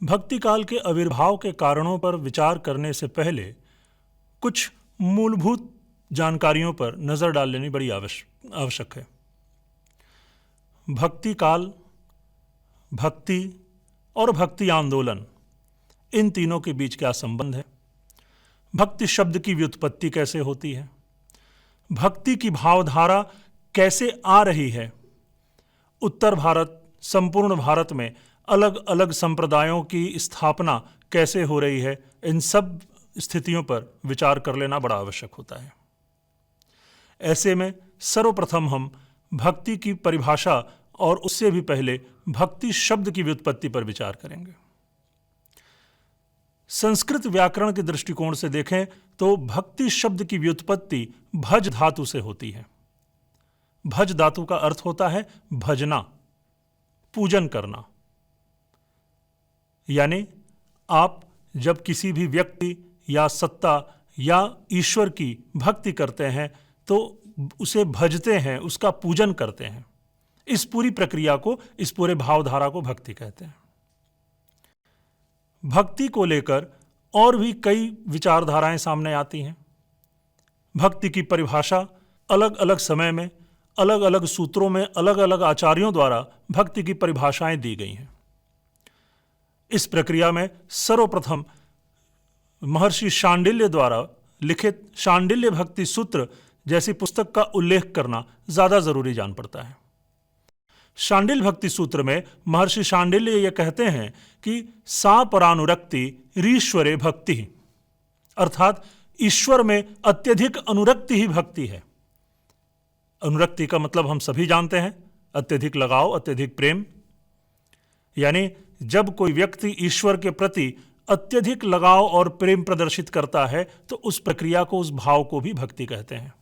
भक्ति काल के आविर्भाव के कारणों पर विचार करने से पहले कुछ मूलभूत जानकारियों पर नज़र डाल लेनी बड़ी आवश्यक है। भक्ति काल, भक्ति और भक्ति आंदोलन, इन तीनों के बीच क्या संबंध है? भक्ति शब्द की व्युत्पत्ति कैसे होती है? भक्ति की भावधारा कैसे आ रही है? उत्तर भारत, संपूर्ण भारत में अलग अलग संप्रदायों की स्थापना कैसे हो रही है? इन सब स्थितियों पर विचार कर लेना बड़ा आवश्यक होता है। ऐसे में सर्वप्रथम हम भक्ति की परिभाषा और उससे भी पहले भक्ति शब्द की व्युत्पत्ति पर विचार करेंगे। संस्कृत व्याकरण के दृष्टिकोण से देखें तो भक्ति शब्द की व्युत्पत्ति भज धातु से होती है। भज धातु का अर्थ होता है भजना, पूजन करना। यानी आप जब किसी भी व्यक्ति या सत्ता या ईश्वर की भक्ति करते हैं तो उसे भजते हैं, उसका पूजन करते हैं। इस पूरी प्रक्रिया को, इस पूरे भावधारा को भक्ति कहते हैं। भक्ति को लेकर और भी कई विचारधाराएं सामने आती हैं। भक्ति की परिभाषा अलग अलग समय में, अलग अलग सूत्रों में, अलग अलग आचार्यों द्वारा भक्ति की परिभाषाएं दी गई हैं। इस प्रक्रिया में सर्वप्रथम महर्षि शांडिल्य द्वारा लिखित शांडिल्य भक्ति सूत्र जैसी पुस्तक का उल्लेख करना ज़्यादा जरूरी जान पड़ता है। शांडिल्य भक्ति सूत्र में महर्षि शांडिल्य ये कहते हैं कि सा परानुरक्ति रीश्वरे भक्ति, अर्थात ईश्वर में अत्यधिक अनुरक्ति ही भक्ति है। अनुरक्ति का मतलब हम सभी जानते हैं, अत्यधिक लगाव, अत्यधिक प्रेम। यानी जब कोई व्यक्ति ईश्वर के प्रति अत्यधिक लगाव और प्रेम प्रदर्शित करता है तो उस प्रक्रिया को, उस भाव को भी भक्ति कहते हैं।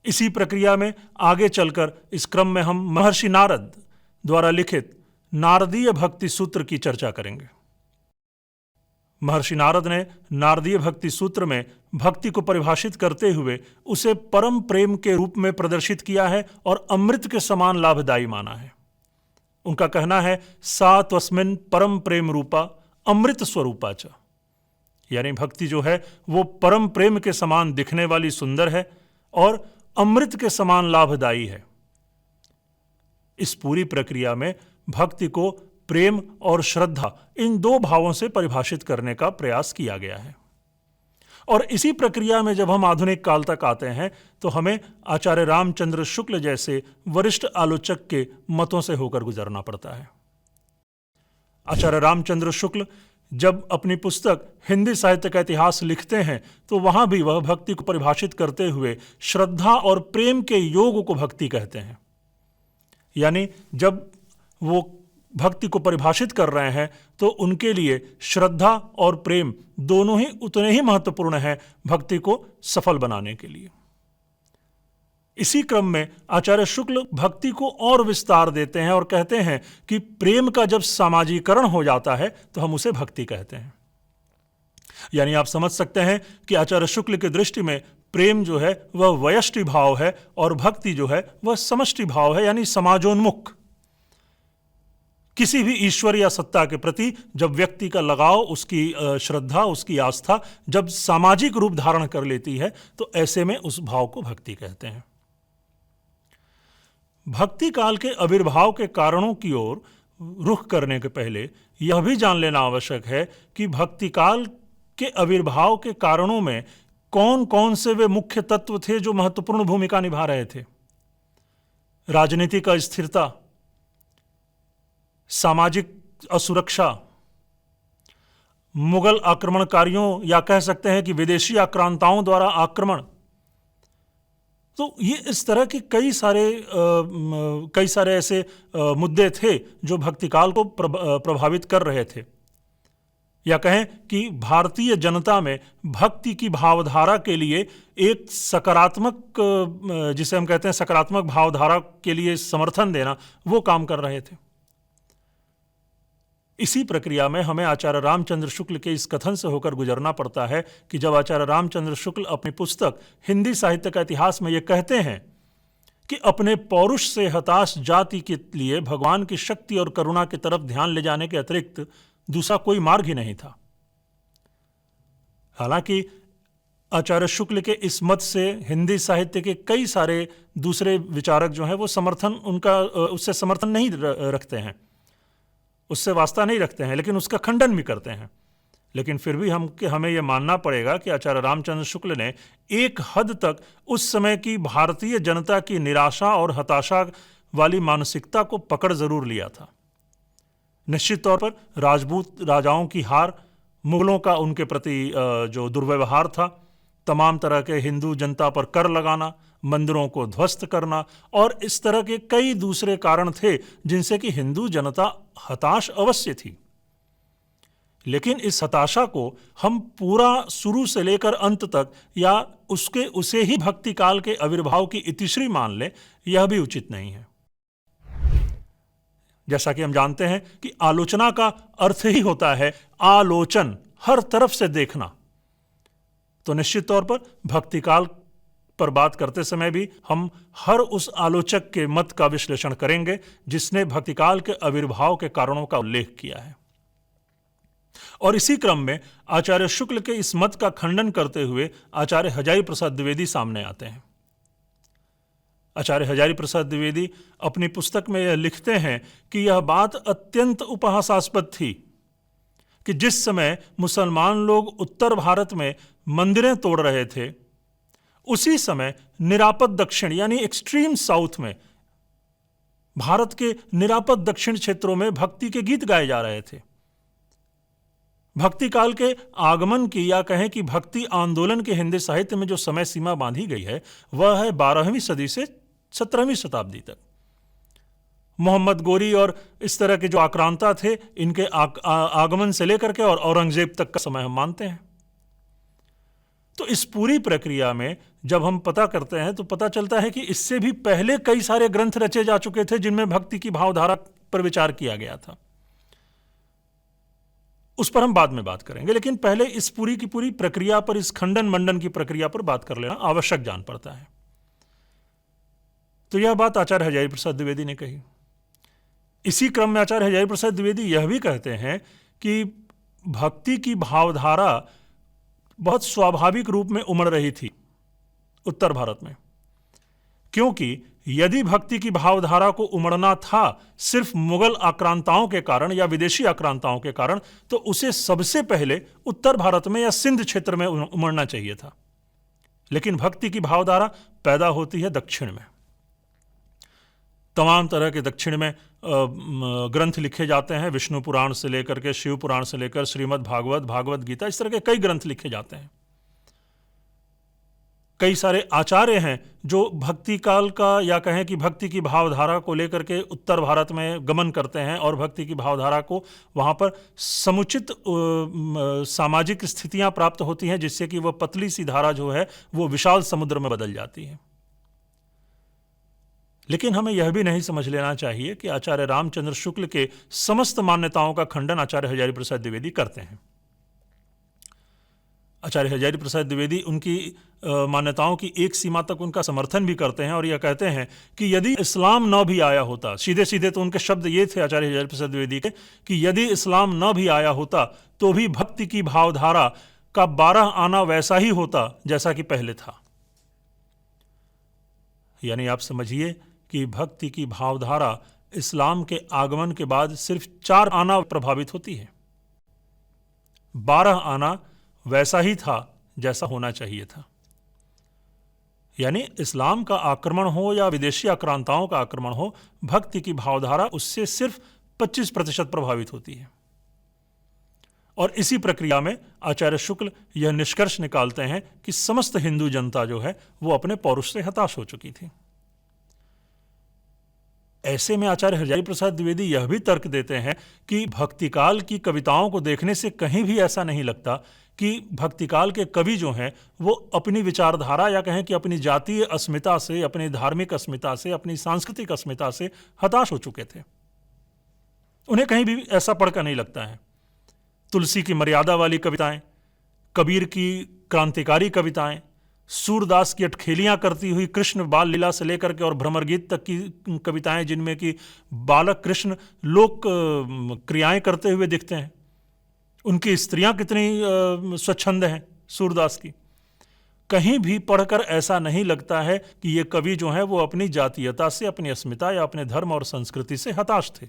इसी प्रक्रिया में आगे चलकर इस क्रम में हम महर्षि नारद द्वारा लिखित नारदीय भक्ति सूत्र की चर्चा करेंगे। महर्षि नारद ने नारदीय भक्ति सूत्र में भक्ति को परिभाषित करते हुए उसे परम प्रेम के रूप में प्रदर्शित किया है और अमृत के समान लाभदायी माना है। उनका कहना है सा त्वस्मिन् परम प्रेम रूपा अमृत स्वरूपा च, यानी भक्ति जो है वो परम प्रेम के समान दिखने वाली सुंदर है और अमृत के समान लाभदायी है। इस पूरी प्रक्रिया में भक्ति को प्रेम और श्रद्धा, इन दो भावों से परिभाषित करने का प्रयास किया गया है। और इसी प्रक्रिया में जब हम आधुनिक काल तक आते हैं तो हमें आचार्य रामचंद्र शुक्ल जैसे वरिष्ठ आलोचक के मतों से होकर गुजरना पड़ता है। आचार्य रामचंद्र शुक्ल जब अपनी पुस्तक हिंदी साहित्य का इतिहास लिखते हैं तो वहां भी वह भक्ति को परिभाषित करते हुए श्रद्धा और प्रेम के योग को भक्ति कहते हैं। यानी जब वो भक्ति को परिभाषित कर रहे हैं तो उनके लिए श्रद्धा और प्रेम दोनों ही उतने ही महत्वपूर्ण हैं भक्ति को सफल बनाने के लिए। इसी क्रम में आचार्य शुक्ल भक्ति को और विस्तार देते हैं और कहते हैं कि प्रेम का जब सामाजिकरण हो जाता है तो हम उसे भक्ति कहते हैं। यानी आप समझ सकते हैं कि आचार्य शुक्ल की दृष्टि में प्रेम जो है वह वयष्टि भाव है और भक्ति जो है वह समष्टि भाव है, यानी समाजोन्मुख। किसी भी ईश्वर या सत्ता के प्रति जब व्यक्ति का लगाव, उसकी श्रद्धा, उसकी आस्था जब सामाजिक रूप धारण कर लेती है तो ऐसे में उस भाव को भक्ति कहते हैं। भक्ति काल के आविर्भाव के कारणों की ओर रुख करने के पहले यह भी जान लेना आवश्यक है कि भक्ति काल के आविर्भाव के कारणों में कौन कौन से वे मुख्य तत्व थे जो महत्वपूर्ण भूमिका निभा रहे थे। राजनीतिक अस्थिरता, सामाजिक असुरक्षा, मुगल आक्रमणकारियों या कह सकते हैं कि विदेशी आक्रांताओं द्वारा आक्रमण। तो ये इस तरह के कई सारे ऐसे मुद्दे थे जो भक्ति काल को प्रभावित कर रहे थे। या कहें कि भारतीय जनता में भक्ति की भावधारा के लिए एक सकारात्मक, जिसे हम कहते हैं सकारात्मक भावधारा के लिए समर्थन देना, वो काम कर रहे थे। इसी प्रक्रिया में हमें आचार्य रामचंद्र शुक्ल के इस कथन से होकर गुजरना पड़ता है कि जब आचार्य रामचंद्र शुक्ल अपनी पुस्तक हिंदी साहित्य का इतिहास में ये कहते हैं कि अपने पौरुष से हताश जाति के लिए भगवान की शक्ति और करुणा की तरफ ध्यान ले जाने के अतिरिक्त दूसरा कोई मार्ग ही नहीं था। हालांकि आचार्य शुक्ल के इस मत से हिंदी साहित्य के कई सारे दूसरे विचारक जो हैं वो उससे समर्थन नहीं रखते हैं, उससे वास्ता नहीं रखते हैं, लेकिन उसका खंडन भी करते हैं। लेकिन फिर भी हमें यह मानना पड़ेगा कि आचार्य रामचंद्र शुक्ल ने एक हद तक उस समय की भारतीय जनता की निराशा और हताशा वाली मानसिकता को पकड़ जरूर लिया था। निश्चित तौर पर राजपूत राजाओं की हार, मुगलों का उनके प्रति जो दुर्व्यवहार था, तमाम तरह के हिंदू जनता पर कर लगाना, मंदिरों को ध्वस्त करना और इस तरह के कई दूसरे कारण थे जिनसे कि हिंदू जनता हताश अवश्य थी। लेकिन इस हताशा को हम पूरा शुरू से लेकर अंत तक या उसे ही भक्ति काल के आविर्भाव की इतिश्री मान ले, यह भी उचित नहीं है। जैसा कि हम जानते हैं कि आलोचना का अर्थ ही होता है आलोचन, हर तरफ से देखना। तो निश्चित तौर पर भक्ति काल पर बात करते समय भी हम हर उस आलोचक के मत का विश्लेषण करेंगे जिसने भक्ति काल के आविर्भाव के कारणों का उल्लेख किया है। और इसी क्रम में आचार्य शुक्ल के इस मत का खंडन करते हुए आचार्य हजारी प्रसाद द्विवेदी सामने आते हैं। आचार्य हजारी प्रसाद द्विवेदी अपनी पुस्तक में यह लिखते हैं कि यह बात अत्यंत उपहासास्पद थी कि जिस समय मुसलमान लोग उत्तर भारत में मंदिरें तोड़ रहे थे, उसी समय निरापद दक्षिण यानी एक्सट्रीम साउथ में, भारत के निरापद दक्षिण क्षेत्रों में भक्ति के गीत गाए जा रहे थे। भक्ति काल के आगमन की या कहें कि भक्ति आंदोलन के हिंदी साहित्य में जो समय सीमा बांधी गई है वह है 12वीं सदी से 17वीं शताब्दी तक। मोहम्मद गोरी और इस तरह के जो आक्रांता थे, इनके आगमन से लेकर के और औरंगजेब तक का समय हम मानते हैं। तो इस पूरी प्रक्रिया में जब हम पता करते हैं तो पता चलता है कि इससे भी पहले कई सारे ग्रंथ रचे जा चुके थे जिनमें भक्ति की भावधारा पर विचार किया गया था। उस पर हम बाद में बात करेंगे, लेकिन पहले इस पूरी की पूरी प्रक्रिया पर, इस खंडन मंडन की प्रक्रिया पर बात कर लेना आवश्यक जान पड़ता है। तो यह बात आचार्य हजारी प्रसाद द्विवेदी ने कही। इसी क्रम में आचार्य हजारी प्रसाद द्विवेदी यह भी कहते हैं कि भक्ति की भावधारा बहुत स्वाभाविक रूप में उमड़ रही थी उत्तर भारत में, क्योंकि यदि भक्ति की भावधारा को उमड़ना था सिर्फ मुगल आक्रांताओं के कारण या विदेशी आक्रांताओं के कारण, तो उसे सबसे पहले उत्तर भारत में या सिंध क्षेत्र में उमड़ना चाहिए था। लेकिन भक्ति की भावधारा पैदा होती है दक्षिण में। तमाम तरह के दक्षिण में ग्रंथ लिखे जाते हैं, विष्णु पुराण से लेकर के शिव पुराण से लेकर श्रीमद् भागवत, भागवत गीता, इस तरह के कई ग्रंथ लिखे जाते हैं। कई सारे आचार्य हैं जो भक्ति काल का या कहें कि भक्ति की भावधारा को लेकर के उत्तर भारत में गमन करते हैं और भक्ति की भावधारा को वहाँ पर समुचित सामाजिक स्थितियाँ प्राप्त होती हैं जिससे कि वह पतली सी धारा जो है वो विशाल समुद्र में बदल जाती है। लेकिन हमें यह भी नहीं समझ लेना चाहिए कि आचार्य रामचंद्र शुक्ल के समस्त मान्यताओं का खंडन आचार्य हजारी प्रसाद द्विवेदी करते हैं। आचार्य हजारी प्रसाद द्विवेदी उनकी मान्यताओं की एक सीमा तक उनका समर्थन भी करते हैं और यह कहते हैं कि यदि इस्लाम न भी आया होता, सीधे सीधे तो उनके शब्द ये थे आचार्य हजारी प्रसाद द्विवेदी के कि यदि इस्लाम न भी आया होता तो भी भक्ति की भावधारा का 12 आना वैसा ही होता जैसा कि पहले था। यानी आप समझिए कि भक्ति की भावधारा इस्लाम के आगमन के बाद सिर्फ 4 आना प्रभावित होती है, 12 आना वैसा ही था जैसा होना चाहिए था। यानी इस्लाम का आक्रमण हो या विदेशी आक्रांताओं का आक्रमण हो, भक्ति की भावधारा उससे सिर्फ 25% प्रभावित होती है। और इसी प्रक्रिया में आचार्य शुक्ल यह निष्कर्ष निकालते हैं कि समस्त हिंदू जनता जो है वो अपने पौरुष से हताश हो चुकी थी। ऐसे में आचार्य हजारी प्रसाद द्विवेदी यह भी तर्क देते हैं कि भक्तिकाल की कविताओं को देखने से कहीं भी ऐसा नहीं लगता कि भक्तिकाल के कवि जो हैं वो अपनी विचारधारा या कहें कि अपनी जातीय अस्मिता से, अपनी धार्मिक अस्मिता से, अपनी सांस्कृतिक अस्मिता से हताश हो चुके थे। उन्हें कहीं भी ऐसा पढ़कर नहीं लगता है। तुलसी की मर्यादा वाली कविताएं, कबीर की क्रांतिकारी कविताएं, सूरदास की अटखेलियां करती हुई कृष्ण बाल लीला से लेकर के और भ्रमर गीत तक की कविताएं, जिनमें कि बालक कृष्ण लोक क्रियाएं करते हुए दिखते हैं। उनकी स्त्रियां कितनी स्वच्छंद हैं सूरदास की। कहीं भी पढ़कर ऐसा नहीं लगता है कि ये कवि जो हैं वो अपनी जातीयता से, अपनी अस्मिता या अपने धर्म और संस्कृति से हताश थे।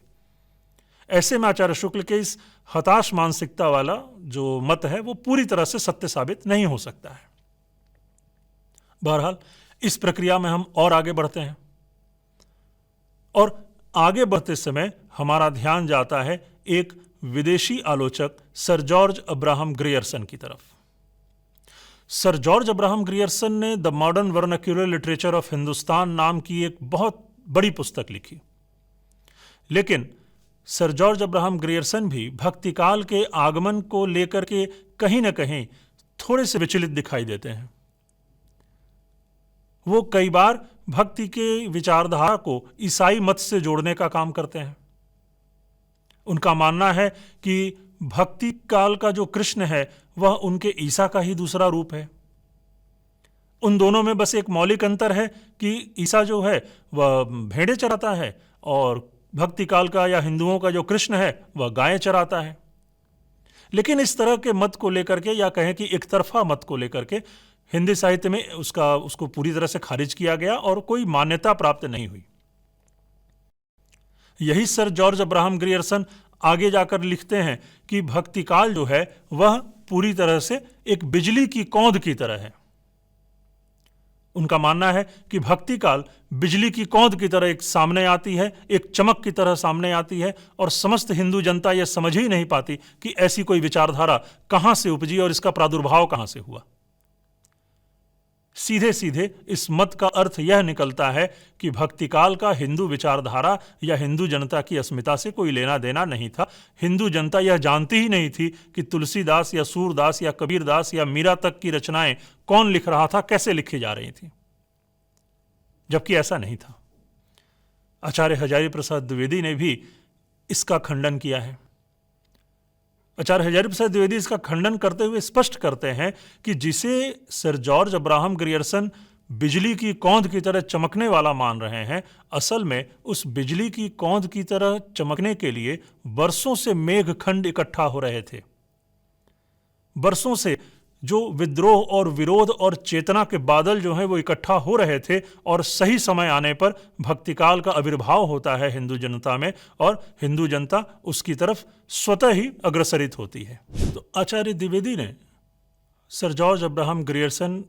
ऐसे में आचार्य शुक्ल के इस हताश मानसिकता वाला जो मत है वो पूरी तरह से सत्य साबित नहीं हो सकता है। बहरहाल इस प्रक्रिया में हम और आगे बढ़ते हैं, और आगे बढ़ते समय हमारा ध्यान जाता है एक विदेशी आलोचक सर जॉर्ज अब्राहम ग्रियर्सन की तरफ। सर जॉर्ज अब्राहम ग्रियर्सन ने the modern vernacular literature of Hindustan नाम की एक बहुत बड़ी पुस्तक लिखी। लेकिन सर जॉर्ज अब्राहम ग्रियर्सन भी भक्तिकाल के आगमन को लेकर के कहीं न कहीं थोड़े से विचलित दिखाई देते हैं। वो कई बार भक्ति के विचारधारा को ईसाई मत से जोड़ने का काम करते हैं। उनका मानना है कि भक्ति काल का जो कृष्ण है वह उनके ईसा का ही दूसरा रूप है। उन दोनों में बस एक मौलिक अंतर है कि ईसा जो है वह भेड़ें चराता है और भक्ति काल का या हिंदुओं का जो कृष्ण है वह गायें चराता है। लेकिन इस तरह के मत को लेकर के, या कहें कि एक तरफा मत को लेकर के, हिंदी साहित्य में उसको पूरी तरह से खारिज किया गया और कोई मान्यता प्राप्त नहीं हुई। यही सर जॉर्ज अब्राहम ग्रियर्सन आगे जाकर लिखते हैं कि भक्तिकाल जो है वह पूरी तरह से एक बिजली की कौंध की तरह है। उनका मानना है कि भक्ति काल बिजली की कौंध की तरह एक सामने आती है, एक चमक की तरह सामने आती है, और समस्त हिंदू जनता यह समझ ही नहीं पाती कि ऐसी कोई विचारधारा कहां से उपजी और इसका प्रादुर्भाव कहां से हुआ। सीधे सीधे इस मत का अर्थ यह निकलता है कि भक्तिकाल का हिंदू विचारधारा या हिंदू जनता की अस्मिता से कोई लेना देना नहीं था। हिंदू जनता यह जानती ही नहीं थी कि तुलसीदास या सूरदास या कबीरदास या मीरा तक की रचनाएं कौन लिख रहा था, कैसे लिखी जा रही थी, जबकि ऐसा नहीं था। आचार्य हजारी प्रसाद द्विवेदी ने भी इसका खंडन किया है। आचार्य हजारी प्रसाद द्विवेदी इसका खंडन करते हुए स्पष्ट करते हैं कि जिसे सर जॉर्ज अब्राहम ग्रियर्सन बिजली की कौंध की तरह चमकने वाला मान रहे हैं, असल में उस बिजली की कौंध की तरह चमकने के लिए बरसों से मेघखंड इकट्ठा हो रहे थे। बरसों से जो विद्रोह और विरोध और चेतना के बादल जो हैं वो इकट्ठा हो रहे थे, और सही समय आने पर भक्तिकाल का आविर्भाव होता है हिंदू जनता में, और हिंदू जनता उसकी तरफ स्वतः ही अग्रसरित होती है। तो आचार्य द्विवेदी ने सर जॉर्ज अब्राहम ग्रियर्सन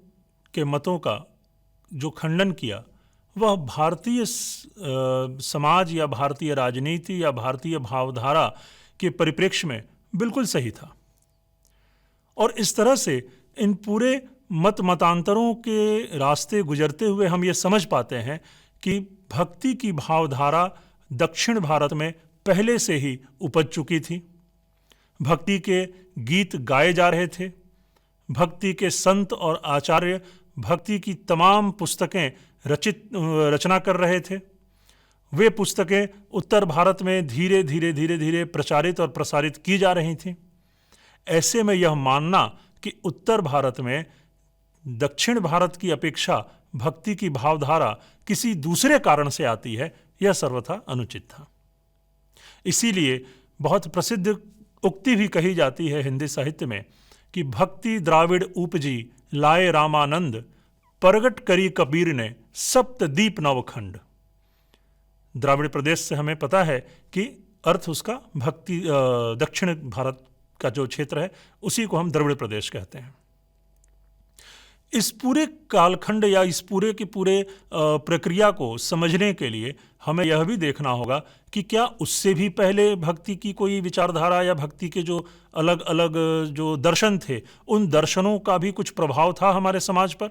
के मतों का जो खंडन किया वह भारतीय समाज या भारतीय राजनीति या भारतीय भावधारा के परिप्रेक्ष्य में बिल्कुल सही था। और इस तरह से इन पूरे मतांतरों के रास्ते गुजरते हुए हम ये समझ पाते हैं कि भक्ति की भावधारा दक्षिण भारत में पहले से ही उपज चुकी थी। भक्ति के गीत गाए जा रहे थे। भक्ति के संत और आचार्य भक्ति की तमाम पुस्तकें रचना कर रहे थे। वे पुस्तकें उत्तर भारत में धीरे धीरे प्रचारित और प्रसारित की जा रही थीं। ऐसे में यह मानना कि उत्तर भारत में दक्षिण भारत की अपेक्षा भक्ति की भावधारा किसी दूसरे कारण से आती है, यह सर्वथा अनुचित था। इसीलिए बहुत प्रसिद्ध उक्ति भी कही जाती है हिंदी साहित्य में कि भक्ति द्राविड़ उपजी लाए रामानंद, प्रगट करी कबीर ने सप्तदीप नवखंड। द्राविड़ प्रदेश से हमें पता है कि अर्थ उसका भक्ति दक्षिण भारत का जो क्षेत्र है उसी को हम द्रविड़ प्रदेश कहते हैं। इस पूरे कालखंड या इस पूरे की पूरे प्रक्रिया को समझने के लिए हमें यह भी देखना होगा कि क्या उससे भी पहले भक्ति की कोई विचारधारा या भक्ति के जो अलग अलग जो दर्शन थे, उन दर्शनों का भी कुछ प्रभाव था हमारे समाज पर?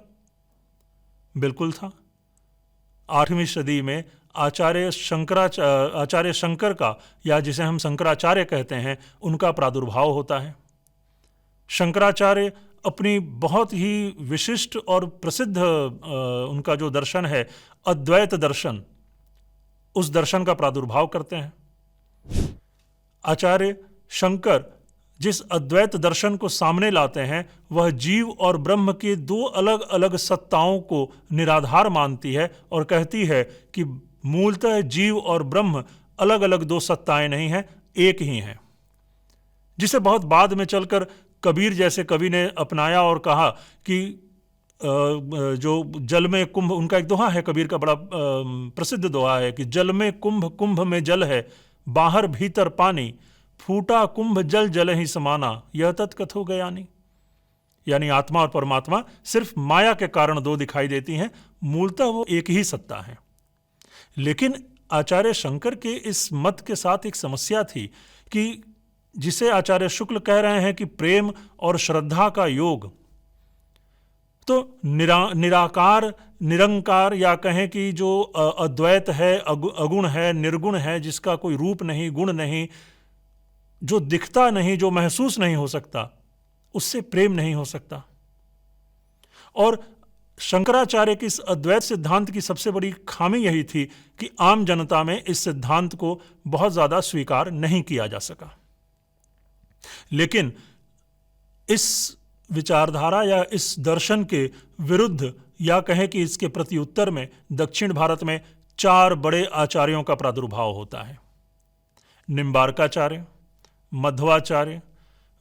बिल्कुल था। 8वीं सदी में आचार्य शंकर का, या जिसे हम शंकराचार्य कहते हैं, उनका प्रादुर्भाव होता है। शंकराचार्य अपनी बहुत ही विशिष्ट और प्रसिद्ध उनका जो दर्शन है अद्वैत दर्शन, उस दर्शन का प्रादुर्भाव करते हैं। आचार्य शंकर जिस अद्वैत दर्शन को सामने लाते हैं वह जीव और ब्रह्म के दो अलग अलग सत्ताओं को निराधार मानती है और कहती है कि मूलतः जीव और ब्रह्म अलग अलग दो सत्ताएं नहीं हैं, एक ही हैं। जिसे बहुत बाद में चलकर कबीर जैसे कवि ने अपनाया और कहा कि जो जल में कुंभ, उनका एक दोहा है कबीर का, बड़ा प्रसिद्ध दोहा है कि जल में कुंभ, कुंभ में जल है, बाहर भीतर पानी, फूटा कुंभ जल जल ही समाना, यह तत्कथो गयानी। यानी आत्मा और परमात्मा सिर्फ माया के कारण दो दिखाई देती हैं, मूलतः वो एक ही सत्ता है। लेकिन आचार्य शंकर के इस मत के साथ एक समस्या थी कि जिसे आचार्य शुक्ल कह रहे हैं कि प्रेम और श्रद्धा का योग, तो निराकार, निरंकार, या कहें कि जो अद्वैत है, अगुण है, निर्गुण है, जिसका कोई रूप नहीं, गुण नहीं, जो दिखता नहीं, जो महसूस नहीं हो सकता, उससे प्रेम नहीं हो सकता। और शंकराचार्य के इस अद्वैत सिद्धांत की सबसे बड़ी खामी यही थी कि आम जनता में इस सिद्धांत को बहुत ज्यादा स्वीकार नहीं किया जा सका। लेकिन इस विचारधारा या इस दर्शन के विरुद्ध, या कहें कि इसके प्रत्युत्तर में, दक्षिण भारत में 4 बड़े आचार्यों का प्रादुर्भाव होता है। निम्बार्काचार्य, मध्वाचार्य,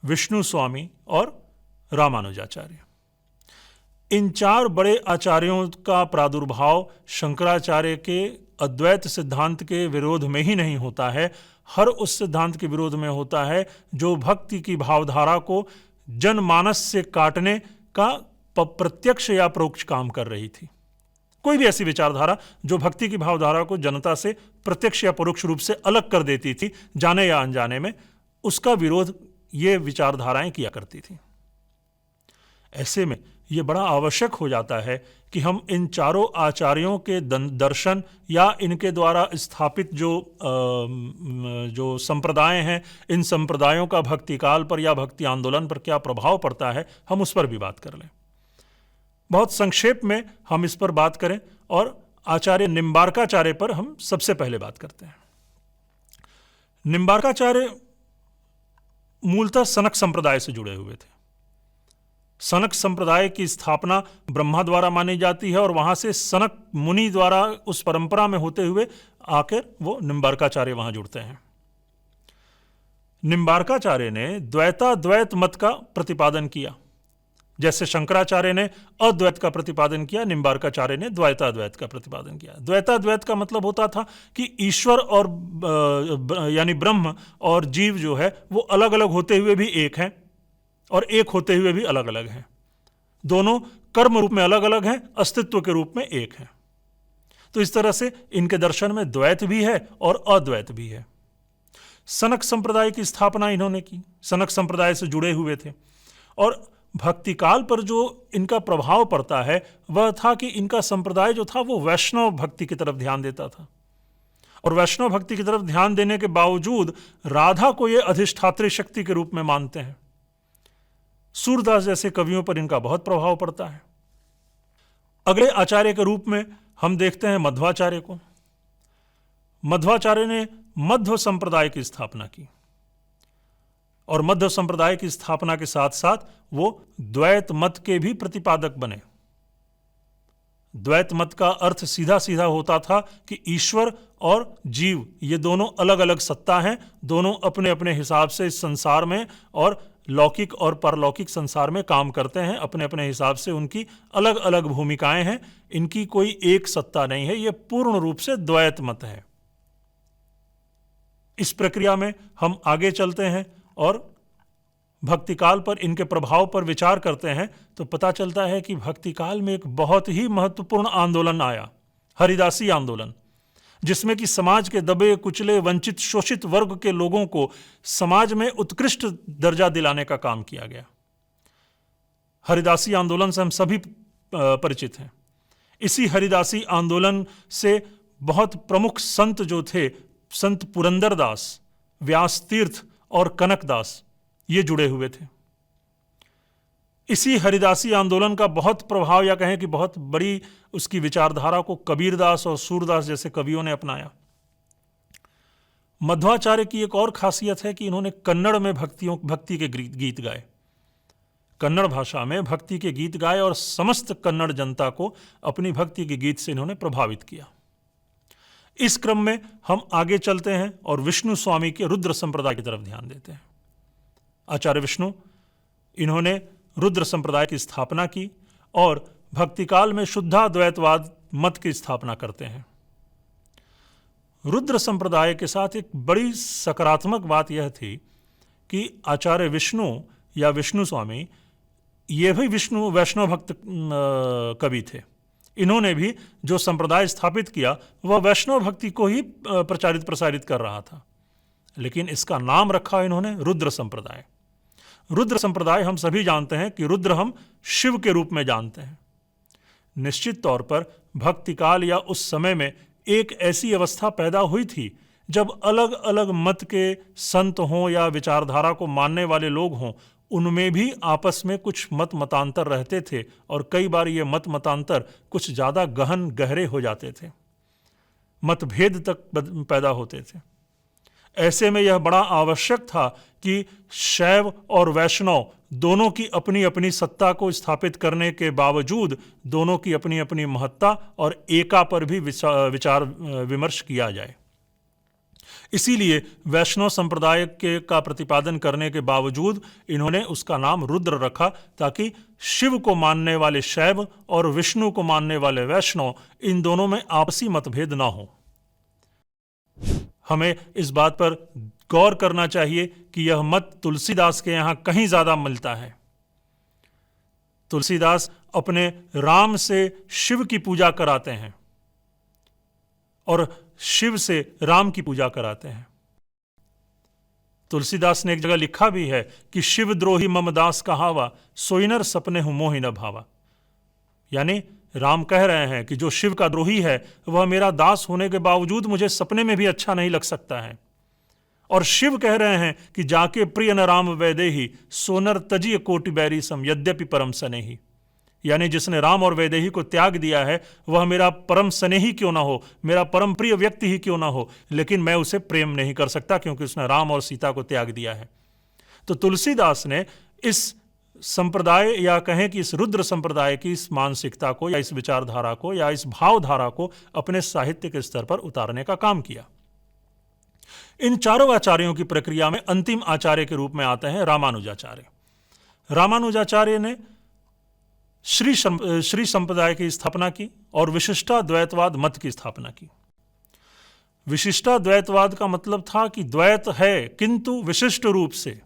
विष्णु स्वामी और रामानुजाचार्य। इन 4 बड़े आचार्यों का प्रादुर्भाव शंकराचार्य के अद्वैत सिद्धांत के विरोध में ही नहीं होता है, हर उस सिद्धांत के विरोध में होता है जो भक्ति की भावधारा को जनमानस से काटने का प्रत्यक्ष या परोक्ष काम कर रही थी। कोई भी ऐसी विचारधारा जो भक्ति की भावधारा को जनता से प्रत्यक्ष या परोक्ष रूप से अलग कर देती थी, जाने या अनजाने में, उसका विरोध ये विचारधाराएं किया करती थी। ऐसे में ये बड़ा आवश्यक हो जाता है कि हम इन चारों आचार्यों के दर्शन या इनके द्वारा स्थापित जो संप्रदाय हैं, इन संप्रदायों का भक्ति काल पर या भक्ति आंदोलन पर क्या प्रभाव पड़ता है, हम उस पर भी बात कर लें। बहुत संक्षेप में हम इस पर बात करें और आचार्य निम्बार्काचार्य पर हम सबसे पहले बात करते हैं। निम्बार्काचार्य मूलतः सनक संप्रदाय से जुड़े हुए थे। सनक संप्रदाय की स्थापना ब्रह्मा द्वारा मानी जाती है और वहां से सनक मुनि द्वारा उस परंपरा में होते हुए आकर वो निम्बार्काचार्य वहां जुड़ते हैं। निम्बार्काचार्य ने द्वैताद्वैत मत का प्रतिपादन किया। जैसे शंकराचार्य ने अद्वैत का प्रतिपादन किया, निम्बार्काचार्य ने द्वैताद्वैत का प्रतिपादन किया। द्वैताद्वैत का मतलब होता था कि ईश्वर और यानी ब्रह्म और जीव जो है वो अलग अलग होते हुए भी एक हैं और एक होते हुए भी अलग अलग हैं। दोनों कर्म रूप में अलग अलग हैं, अस्तित्व के रूप में एक हैं। तो इस तरह से इनके दर्शन में द्वैत भी है और अद्वैत भी है। सनक संप्रदाय की स्थापना इन्होंने की, सनक संप्रदाय से जुड़े हुए थे। और भक्ति काल पर जो इनका प्रभाव पड़ता है वह था कि इनका संप्रदाय जो था वो वैष्णव भक्ति की तरफ ध्यान देता था। और वैष्णव भक्ति की तरफ ध्यान देने के बावजूद राधा को ये अधिष्ठात्री शक्ति के रूप में मानते हैं। सूरदास जैसे कवियों पर इनका बहुत प्रभाव पड़ता है। अगले आचार्य के रूप में हम देखते हैं मध्वाचार्य को। मध्वाचार्य ने मध्व संप्रदाय की स्थापना की और मध्व संप्रदाय की स्थापना के साथ साथ वो द्वैत मत के भी प्रतिपादक बने। द्वैत मत का अर्थ सीधा सीधा होता था कि ईश्वर और जीव ये दोनों अलग अलग सत्ता हैं, दोनों अपने अपने हिसाब से इस संसार में और लौकिक और परलौकिक संसार में काम करते हैं। अपने अपने हिसाब से उनकी अलग अलग भूमिकाएं हैं, इनकी कोई एक सत्ता नहीं है। ये पूर्ण रूप से द्वैत मत है। इस प्रक्रिया में हम आगे चलते हैं और भक्तिकाल पर इनके प्रभाव पर विचार करते हैं तो पता चलता है कि भक्तिकाल में एक बहुत ही महत्वपूर्ण आंदोलन आया, हरिदासी आंदोलन, जिसमें कि समाज के दबे कुचले वंचित शोषित वर्ग के लोगों को समाज में उत्कृष्ट दर्जा दिलाने का काम किया गया। हरिदासी आंदोलन से हम सभी परिचित हैं। इसी हरिदासी आंदोलन से बहुत प्रमुख संत जो थे, संत पुरंदरदास, व्यास तीर्थ और कनकदास, ये जुड़े हुए थे। इसी हरिदासी आंदोलन का बहुत प्रभाव या कहें कि बहुत बड़ी उसकी विचारधारा को कबीरदास और सूरदास जैसे कवियों ने अपनाया। मध्वाचार्य की एक और खासियत है कि इन्होंने कन्नड़ में भक्ति के गीत गाए, कन्नड़ भाषा में भक्ति के गीत गाए और समस्त कन्नड़ जनता को अपनी भक्ति के गीत से इन्होंने प्रभावित किया। इस क्रम में हम आगे चलते हैं और विष्णु स्वामी के रुद्र संप्रदाय की तरफ ध्यान देते हैं। आचार्य विष्णु, इन्होंने रुद्र संप्रदाय की स्थापना की और भक्तिकाल में शुद्धाद्वैतवाद मत की स्थापना करते हैं। रुद्र संप्रदाय के साथ एक बड़ी सकारात्मक बात यह थी कि आचार्य विष्णु या विष्णु स्वामी ये भी वैष्णव भक्त कवि थे। इन्होंने भी जो संप्रदाय स्थापित किया वह वैष्णव भक्ति को ही प्रचारित प्रसारित कर रहा था, लेकिन इसका नाम रखा इन्होंने रुद्र संप्रदाय। रुद्र संप्रदाय हम सभी जानते हैं कि रुद्र हम शिव के रूप में जानते हैं। निश्चित तौर पर भक्तिकाल या उस समय में एक ऐसी अवस्था पैदा हुई थी जब अलग अलग मत के संत हों या विचारधारा को मानने वाले लोग हों, उनमें भी आपस में कुछ मतांतर रहते थे और कई बार ये मतांतर कुछ ज़्यादा गहरे हो जाते थे, मतभेद तक पैदा होते थे। ऐसे में यह बड़ा आवश्यक था कि शैव और वैष्णव दोनों की अपनी अपनी सत्ता को स्थापित करने के बावजूद दोनों की अपनी अपनी महत्ता और एका पर भी विचार विमर्श किया जाए। इसीलिए वैष्णव संप्रदाय का प्रतिपादन करने के बावजूद इन्होंने उसका नाम रुद्र रखा, ताकि शिव को मानने वाले शैव और विष्णु को मानने वाले वैष्णव, इन दोनों में आपसी मतभेद ना हो। हमें इस बात पर गौर करना चाहिए कि यह मत तुलसीदास के यहाँ कहीं ज़्यादा मिलता है। तुलसीदास अपने राम से शिव की पूजा कराते हैं और शिव से राम की पूजा कराते हैं। तुलसीदास ने एक जगह लिखा भी है कि शिव द्रोही मम दास कहावा, सोइनर सपने हूं मोहि न भावा। यानी राम कह रहे हैं कि जो शिव का द्रोही है वह मेरा दास होने के बावजूद मुझे सपने में भी अच्छा नहीं लग सकता है। और शिव कह रहे हैं कि जाके प्रिय न राम वैदेही, सोनर तजिय कोटि बैरी सम यद्यपि परम सनेही। यानी जिसने राम और वैदेही को त्याग दिया है वह मेरा परम स्नेही क्यों ना हो, मेरा परम प्रिय व्यक्ति ही क्यों ना हो, लेकिन मैं उसे प्रेम नहीं कर सकता क्योंकि उसने राम और सीता को त्याग दिया है। तो तुलसीदास ने इस संप्रदाय या कहें कि इस रुद्र संप्रदाय की इस मानसिकता को या इस विचारधारा को या इस भावधारा को अपने साहित्य के स्तर पर उतारने का काम किया। इन चारों आचार्यों की प्रक्रिया में अंतिम आचार्य के रूप में आते हैं रामानुजाचार्य। रामानुजाचार्य ने श्री संप्रदाय की स्थापना की और विशिष्टाद्वैतवाद मत की स्थापना की। विशिष्टाद्वैतवाद का मतलब था कि द्वैत है किंतु विशिष्ट रूप से।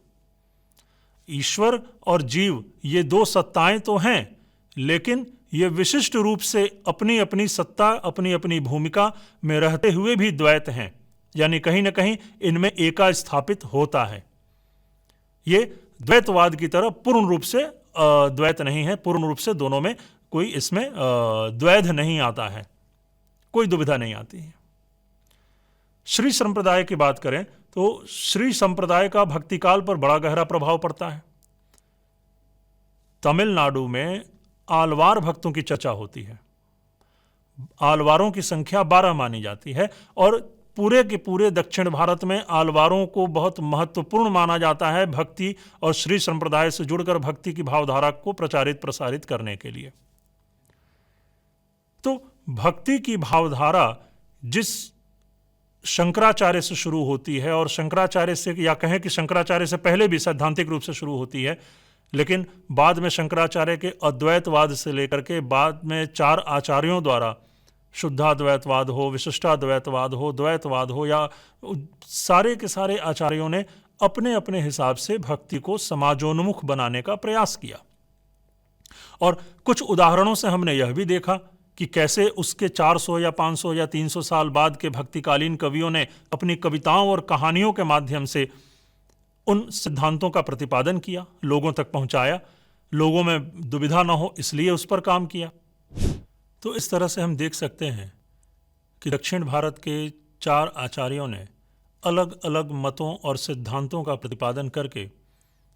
ईश्वर और जीव ये दो सत्ताएं तो हैं, लेकिन ये विशिष्ट रूप से अपनी अपनी सत्ता, अपनी अपनी भूमिका में रहते हुए भी द्वैत हैं, यानी कहीं ना कहीं इनमें एका स्थापित होता है। ये द्वैतवाद की तरह पूर्ण रूप से द्वैत नहीं है, पूर्ण रूप से दोनों में कोई इसमें द्वैध नहीं आता है, कोई दुविधा नहीं आती है। श्री संप्रदाय की बात करें तो श्री संप्रदाय का भक्तिकाल पर बड़ा गहरा प्रभाव पड़ता है। तमिलनाडु में आलवार भक्तों की चर्चा होती है। आलवारों की संख्या 12 मानी जाती है और पूरे के पूरे दक्षिण भारत में आलवारों को बहुत महत्वपूर्ण माना जाता है भक्ति और श्री संप्रदाय से जुड़कर भक्ति की भावधारा को प्रचारित प्रसारित करने के लिए। तो भक्ति की भावधारा जिस शंकराचार्य से शुरू होती है और शंकराचार्य से या कहें कि शंकराचार्य से पहले भी सैद्धांतिक रूप से शुरू होती है, लेकिन बाद में शंकराचार्य के अद्वैतवाद से लेकर के बाद में 4 आचार्यों द्वारा शुद्धाद्वैतवाद हो, विशिष्टाद्वैतवाद हो, द्वैतवाद हो, या सारे के सारे आचार्यों ने अपने अपने हिसाब से भक्ति को समाजोन्मुख बनाने का प्रयास किया। और कुछ उदाहरणों से हमने यह भी देखा कि कैसे उसके 400 या 500 या 300 साल बाद के भक्तिकालीन कवियों ने अपनी कविताओं और कहानियों के माध्यम से उन सिद्धांतों का प्रतिपादन किया, लोगों तक पहुंचाया, लोगों में दुविधा न हो इसलिए उस पर काम किया। तो इस तरह से हम देख सकते हैं कि दक्षिण भारत के 4 आचार्यों ने अलग अलग मतों और सिद्धांतों का प्रतिपादन करके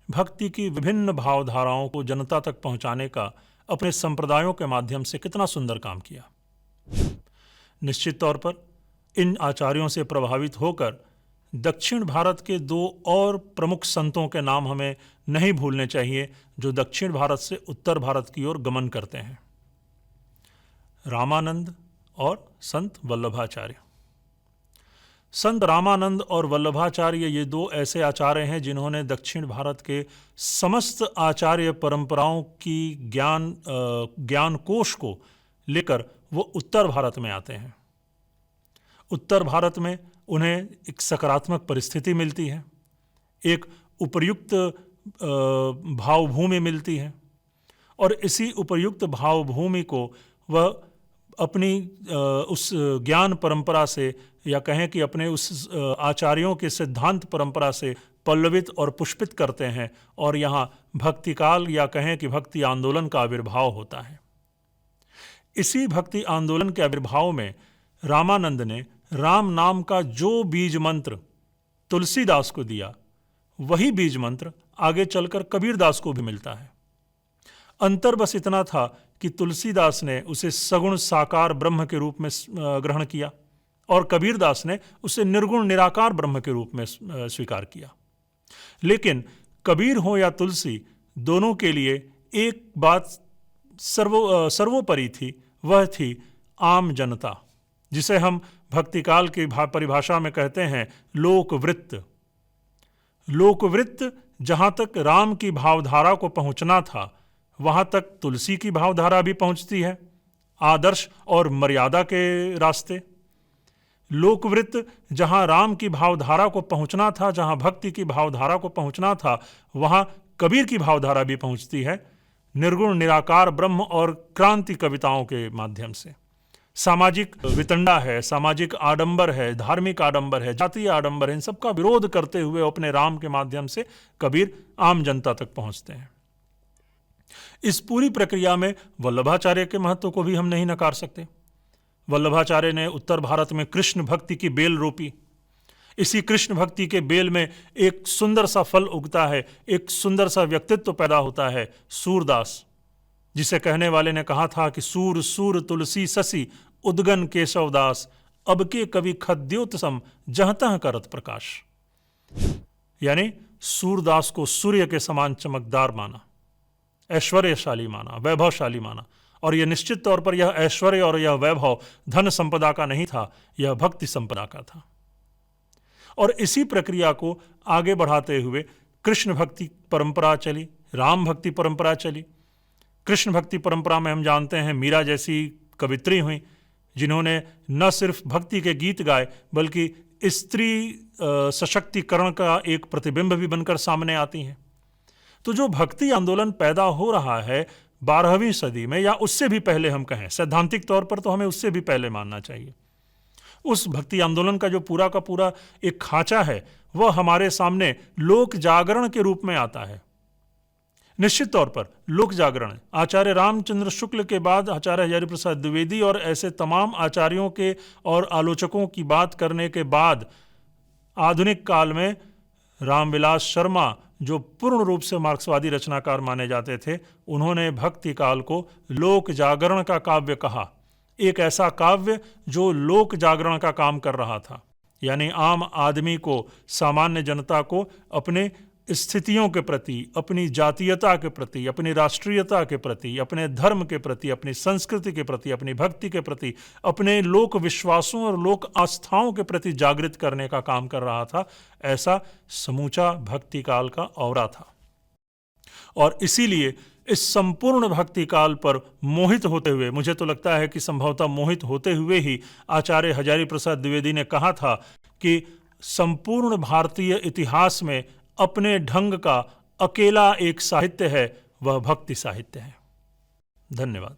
भक्ति की विभिन्न भावधाराओं को जनता तक पहुंचाने का अपने संप्रदायों के माध्यम से कितना सुंदर काम किया। निश्चित तौर पर इन आचार्यों से प्रभावित होकर दक्षिण भारत के दो और प्रमुख संतों के नाम हमें नहीं भूलने चाहिए जो दक्षिण भारत से उत्तर भारत की ओर गमन करते हैं, रामानंद और संत वल्लभाचार्य। संत रामानंद और वल्लभाचार्य ये दो ऐसे आचार्य हैं जिन्होंने दक्षिण भारत के समस्त आचार्य परंपराओं की ज्ञान कोश को लेकर वो उत्तर भारत में आते हैं। उत्तर भारत में उन्हें एक सकारात्मक परिस्थिति मिलती है, एक उपर्युक्त भावभूमि मिलती है, और इसी उपर्युक्त भावभूमि को वह अपनी उस ज्ञान परंपरा से, या कहें कि अपने उस आचार्यों के सिद्धांत परंपरा से पल्लवित और पुष्पित करते हैं, और यहाँ भक्ति काल या कहें कि भक्ति आंदोलन का आविर्भाव होता है। इसी भक्ति आंदोलन के आविर्भाव में रामानंद ने राम नाम का जो बीज मंत्र तुलसीदास को दिया, वही बीज मंत्र आगे चलकर कबीरदास को भी मिलता है। अंतर बस इतना था कि तुलसीदास ने उसे सगुण साकार ब्रह्म के रूप में ग्रहण किया और कबीरदास ने उसे निर्गुण निराकार ब्रह्म के रूप में स्वीकार किया। लेकिन कबीर हो या तुलसी, दोनों के लिए एक बात सर्वोपरि थी, वह थी आम जनता, जिसे हम भक्तिकाल की परिभाषा में कहते हैं लोकवृत्त। लोकवृत्त जहाँ तक राम की भावधारा को पहुँचना था, वहाँ तक तुलसी की भावधारा भी पहुँचती है, आदर्श और मर्यादा के रास्ते। लोकवृत्त जहाँ राम की भावधारा को पहुँचना था, जहाँ भक्ति की भावधारा को पहुँचना था, वहाँ कबीर की भावधारा भी पहुँचती है, निर्गुण निराकार ब्रह्म और क्रांति कविताओं के माध्यम से। सामाजिक वितंडा है, सामाजिक आडंबर है, धार्मिक आडंबर है, जातीय आडंबर है, इन सबका विरोध करते हुए अपने राम के माध्यम से कबीर आम जनता तक पहुँचते हैं। इस पूरी प्रक्रिया में वल्लभाचार्य के महत्व को भी हम नहीं नकार सकते। वल्लभाचार्य ने उत्तर भारत में कृष्ण भक्ति की बेल रोपी। इसी कृष्ण भक्ति के बेल में एक सुंदर सा फल उगता है, एक सुंदर सा व्यक्तित्व पैदा होता है, सूरदास, जिसे कहने वाले ने कहा था कि सूर सूर तुलसी ससी उद्गन केशवदास, अब के कवि खद्योतसम जहतः करत प्रकाश। यानी सूरदास को सूर्य के समान चमकदार माना, ऐश्वर्यशाली माना, वैभवशाली माना, और यह निश्चित तौर पर यह ऐश्वर्य और यह वैभव धन संपदा का नहीं था, यह भक्ति संपदा का था। और इसी प्रक्रिया को आगे बढ़ाते हुए कृष्ण भक्ति परंपरा चली, राम भक्ति परंपरा चली। कृष्ण भक्ति परंपरा में हम जानते हैं मीरा जैसी कवित्री हुई, जिन्होंने न सिर्फ भक्ति के गीत गाए बल्कि स्त्री सशक्तिकरण का एक प्रतिबिंब भी बनकर सामने आती हैं। तो जो भक्ति आंदोलन पैदा हो रहा है 12वीं सदी में, या उससे भी पहले हम कहें, सैद्धांतिक तौर पर तो हमें उससे भी पहले मानना चाहिए, उस भक्ति आंदोलन का जो पूरा का पूरा एक खांचा है, वह हमारे सामने लोक जागरण के रूप में आता है। निश्चित तौर पर लोक जागरण आचार्य रामचंद्र शुक्ल के बाद आचार्य हजारी प्रसाद द्विवेदी और ऐसे तमाम आचार्यों के और आलोचकों की बात करने के बाद आधुनिक काल में रामविलास शर्मा, जो पूर्ण रूप से मार्क्सवादी रचनाकार माने जाते थे, उन्होंने भक्ति काल को लोक जागरण का काव्य कहा। एक ऐसा काव्य जो लोक जागरण का काम कर रहा था, यानी आम आदमी को, सामान्य जनता को अपने स्थितियों के प्रति, अपनी जातीयता के प्रति, अपनी राष्ट्रीयता के प्रति, अपने धर्म के प्रति, अपनी संस्कृति के प्रति, अपनी भक्ति के प्रति, अपने लोक विश्वासों और लोक आस्थाओं के प्रति जागृत करने का काम कर रहा था। ऐसा समूचा भक्ति काल का औरा था। और इसीलिए इस संपूर्ण भक्ति काल पर मोहित होते हुए, मुझे तो लगता है कि संभवतः मोहित होते हुए ही आचार्य हजारी प्रसाद द्विवेदी ने कहा था कि संपूर्ण भारतीय इतिहास में अपने ढंग का अकेला एक साहित्य है, वह भक्ति साहित्य है। धन्यवाद।